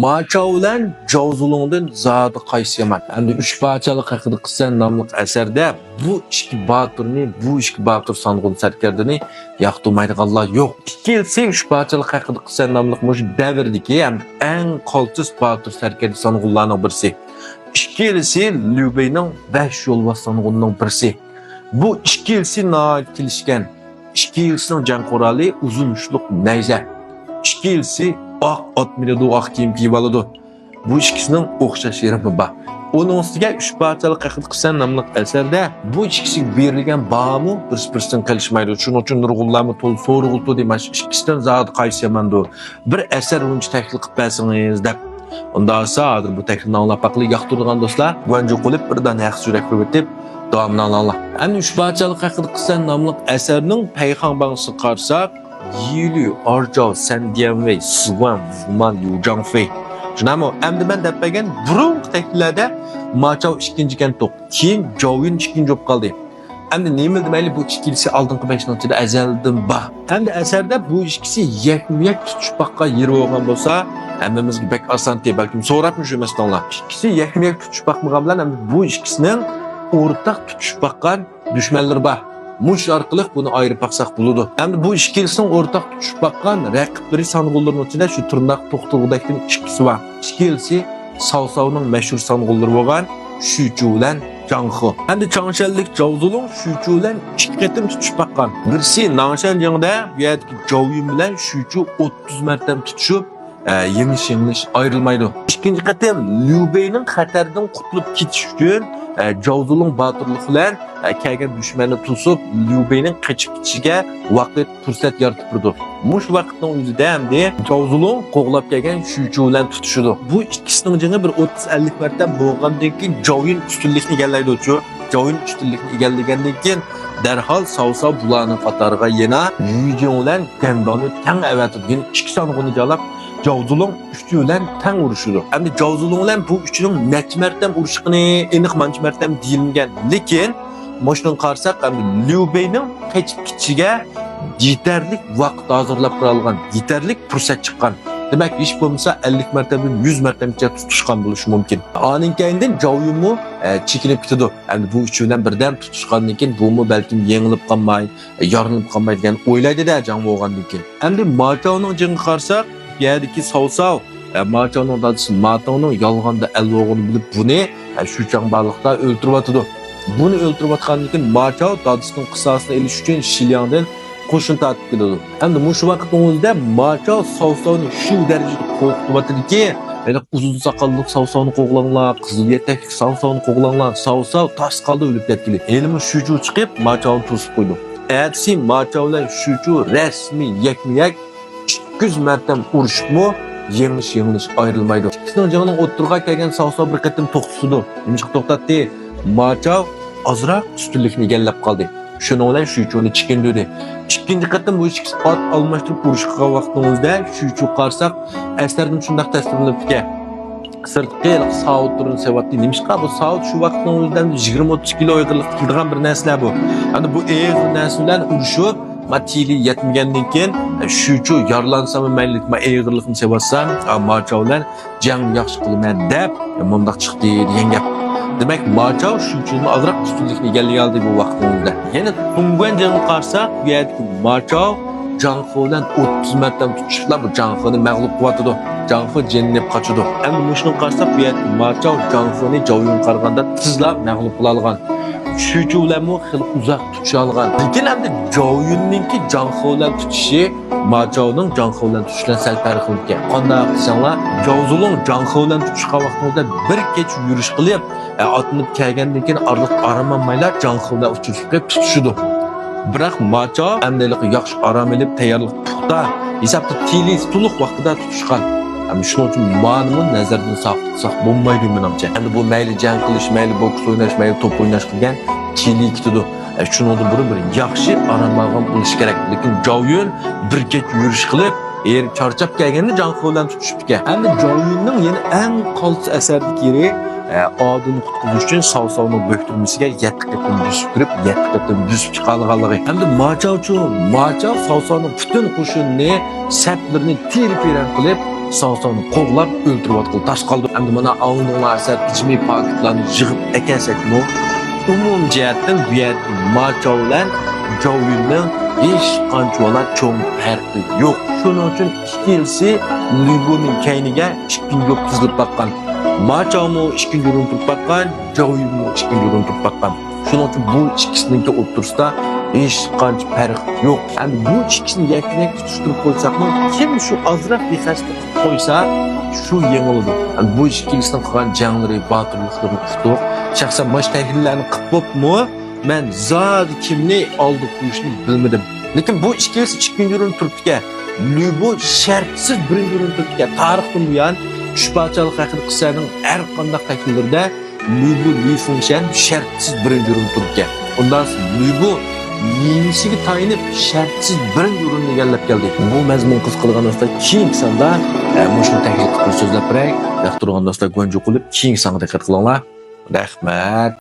Maçao bilan Jovzulungdan zodi qaysi yomon? Endi 3 parchalik haqida qilsan nomli asarda bu ikki boturni, bu ikki botur song'un sarkardini yoqtirmaydiganlar yo'q. Ikkinchisi 3 parchalik haqida qilsan nomli mush davrdagi ham eng qoltis botur sarkardi song'unlarning birisi. İkincisi Liubeyning 5 yo'lbos song'unning birisi. Bu ikkinchisi kelishgan. Ikkinchisining jang quroli uzun ushluq nayza. İkincisi ak at minidi ak kiyim kiyib oladi. Bu ikkisining o'xshash yeri bor. Onun ustiga 3 parchalik haqida qilsan nomli asarda bu ikkisi berilgan bamu bir-biridan qilishmaydi. Shuning uchun nurg'unlarni to'l so'rg'uldi demash ikkisidan zodi qaysi yomondir. Bir asar uncha taklif qilib bersangiz deb. Unda hozir bu taklifni anglab baqli yoqtirgan do'stlar, guvanji qilib birdan yaxshi yurak ko'rib davomini Allah. Endi 3 parchalik haqida qilsan nomli asarning payg'ambarisi qarsak Yili, Arjao, Sandianwei, Suwan, Wuman, Yu Zhangfei. Shunami, endi men deb bergan burungi takliflarda Maçao ikkinchi ekan to'q. Keyin Jowyun ikkinchi bo'lib qoldi. Endi nima demayli bu ikkisi oldingi 5-ning ichida azaldan bor. Endi asarda bu ikkisi yakma-yak tutishmoqqa yer bo'lgan bo'lsa, hammamizga bek oson deb balkim so'rabmiz shu masalalar. İkisi yakma-yak tutishmoqmagan bilan endi bu ikkisining o'rtaq tutishmoqqa dushmanlar bor. Mush orqali buni ayirib baqsaq bo'ladi. Endi bu ikkalisining o'rtaq tushib baqqan raqiblari song'ullarning ichida shu turnoq to'xtug'idakdan ikkisi bor. Ikkalisi Saosauning mashhur song'ullari bo'lgan Shuchu bilan Zhanghe. Endi Changshanlik Jovzulung Shuchu bilan ikki qatim tutishib baqqan. Birisi Nangshan jangida bu yerdagi Jowyun bilan Shuchu 30 marta tutishib, yenish ayrilmaydi. İkinci qatim Liubeyning xatardan qutulib ketish uchun Jovzulung boturlik bilan kelgan dushmanni to'sib Liubeyning qochib ketishiga vaqt fursat yaratib turdi. Mush vaqtning o'zida hamda Jovzulung qo'g'lab kelgan Shuchu bilan tutishdi. Bu ikkisining jangi bir 30-50 marta bo'lgandan keyin Jowyun ustunlikni egallaydi. Jowyun ustunlikni egallagandan keyin darhol Saosau bularning qatoriga yana Yujing bilan Gandoni tang avatib, ikki song'uni jalab Jovzulung üçü bilan tang urishdi. Endi Jovzulung bilan bu üçünün necha marta urishqini aniq mancha marta deyilgan. Lekin moshning qarsak, endi Liubeyning qochib ketishiga yetarli vaqt hozirlab qolgan, yetarli fursat chiqqan. Demak, hech bo'lmasa 50 martadan 100 martacha tutishgan bo'lishi mumkin. Aning keyindan Jowyunmu chekinib ketdi. Endi bu üçü bilan birdan tutishgandan keyin bu balkim yengilib qolmay, yorilib qolmay degan o'ylaydi-da jang bo'lgandan keyin. Endi Maçaoning jangi qarsak, yerdeki Saosau, Maçao'nun dadisi Matao'nun yalganda el olduğunu bilip bunu şu çambalıkta öldürüp atıdı. Bunu öldürüp atkandan keyin Maçao dadisinin kısasını eliş için Şilyan'dan qo'shin tatib keladi. Endi shu vaqtning o'zida Maçao Saosauni shu darajada qo'rqitib atadi ki, uzun sakallı Saosauni qo'g'langlar, qizil yetakli Saosauni qo'g'langlar, Saosau tas qoldi o'lib ketgili. Elimi Shuchu chiqib Maçao'ni to'sib qo'ydi. Ertasi Maçao bilan Shuchu rasmiy yakma-yak 200 marta urishibmi, yengish ayrilmaydi. Ikkisining jonining o'ttirga kelgan Saosau bir qatim to'xtatdi. Nimcha to'xtatdi? Maçao ozroq ustunlikni egallab qoldi. Shuning bilan Shuchuni chekindi. Ikkinchi qatim bu ikkisi ot almashtirib urishga vaqtimizda Shuchu qarsak, asarning shunday tasvirlanibdi. Sirtqi Saoturun sevatli nimishqa bu Saot shu vaqtning o'zidan 20-30 kilo og'irlik qilgan bir narsa bu. Endi bu og'ir narsalar urishib matili yetmagandan keyin Shuchu yorlansam maylik, men og'irlikni sevatsam, Maçao bilan jang yaxshi qilaman deb mundaq chiqdi degan gap. Demak, Maçao Shuchuni ozroq ustunlikni egallagan bu vaqtimizda. Yana Tungguan jangni qarsak, bu yerda Maçao Zhanghe bilan 30 marta tutishlar, bu Zhangheni mag'lub qiladi. Zhanghe jennib qochadi. Endi shuni qarsak, bu yerda Maçao Zhangheni Jowyun qaraganda tezlab mag'lub qila olgan. Shuchu bilan xil uzoq tutisha olgan. Lekin endi Jowyunninki Zhanghe bilan tutishi Maçao'ning Zhanghe bilan tutishidan sal farq qilgan. Qanday qilsanglar, Jovzulung Zhanghe bilan tutishgan vaqtida bir kech yurish qilib, otlanib kelgandan keyin orliq aramanmaylar Zhanghe bilan uchrashib tutishdi. Biroq Maçao amdalik yaxshi aram olib, tayyorlik puxta, hisobda tili to'liq vaqtida tutishgan. Shuning uchun ma'noni nazardan saqlasak bo'lmaydi menimcha. Endi bu mayli jang qilish, mayli boks o'ynash, mayli top o'ynash qilgan tili ketadi. Shuningdan bir yaxshi aramag'am bo'lish kerak. Lekin Jowyun bir kech yurish qilib, charchab kelganda Zhanghe bilan tutishibdi. Endi Jowyunning yana eng qaltis asardagi yeri adını qutquzish uchun savsovni bo'ktirmasiga 7 qatim buzib kirib, 7 qatim buzib chiqarganligi. Hamda Machav savsovni butun qo'shinni saplarini terib-peran qilib, savsovni qo'g'lab o'ltirib tash qoldi. Hamda mana avnonlar asar ichmi paketlarni yig'ib ekasakmi, umum jihatdan bu yerda Machav bilan Jovyunning hech qanchalar cho'ng farqi yo'q. Shuning uchun ikkalisi Libuning kayniga 2 yo'q tizilib baqqan. Machavmi 2 yo'run turib baqqan, Jovyunmi 2 yo'run turib baqqan. Shuning uchun bu ikkisiningki o'rtasida hech qancha farq yo'q. Endi bu ikkisini yakuniy tutishtirib qo'ysakmi, kim shu ozroq bexaslik qo'ysa, shu yengiladi. Bu ikkilisini qilgan janglari, botirliklari qutuq. Shaxsan bosh tahlillarni qilib bo'pmi? Men zod kimni oldi qo'yishni bilmadim. Lekin bu ikkilisi 2 yo'run turibga, Libu shartsiz 1 yo'run turibga. Tarixdan buyon uch parchalik haqida qissaning har qanday takliflarida Libu Li Fengshan shartsiz 1 yo'run turibga. Undan Libu yenisiga tayinib shartsiz 1 yo'runni egallab keldi. Bu mazmun qiz qilgan do'stlar keyingi sonda mushuni taklif qilib so'zlab beray. Yaxshi turgan do'stlar go'nju qilib keyingi sonda diqqat qilinglar. Rahmat.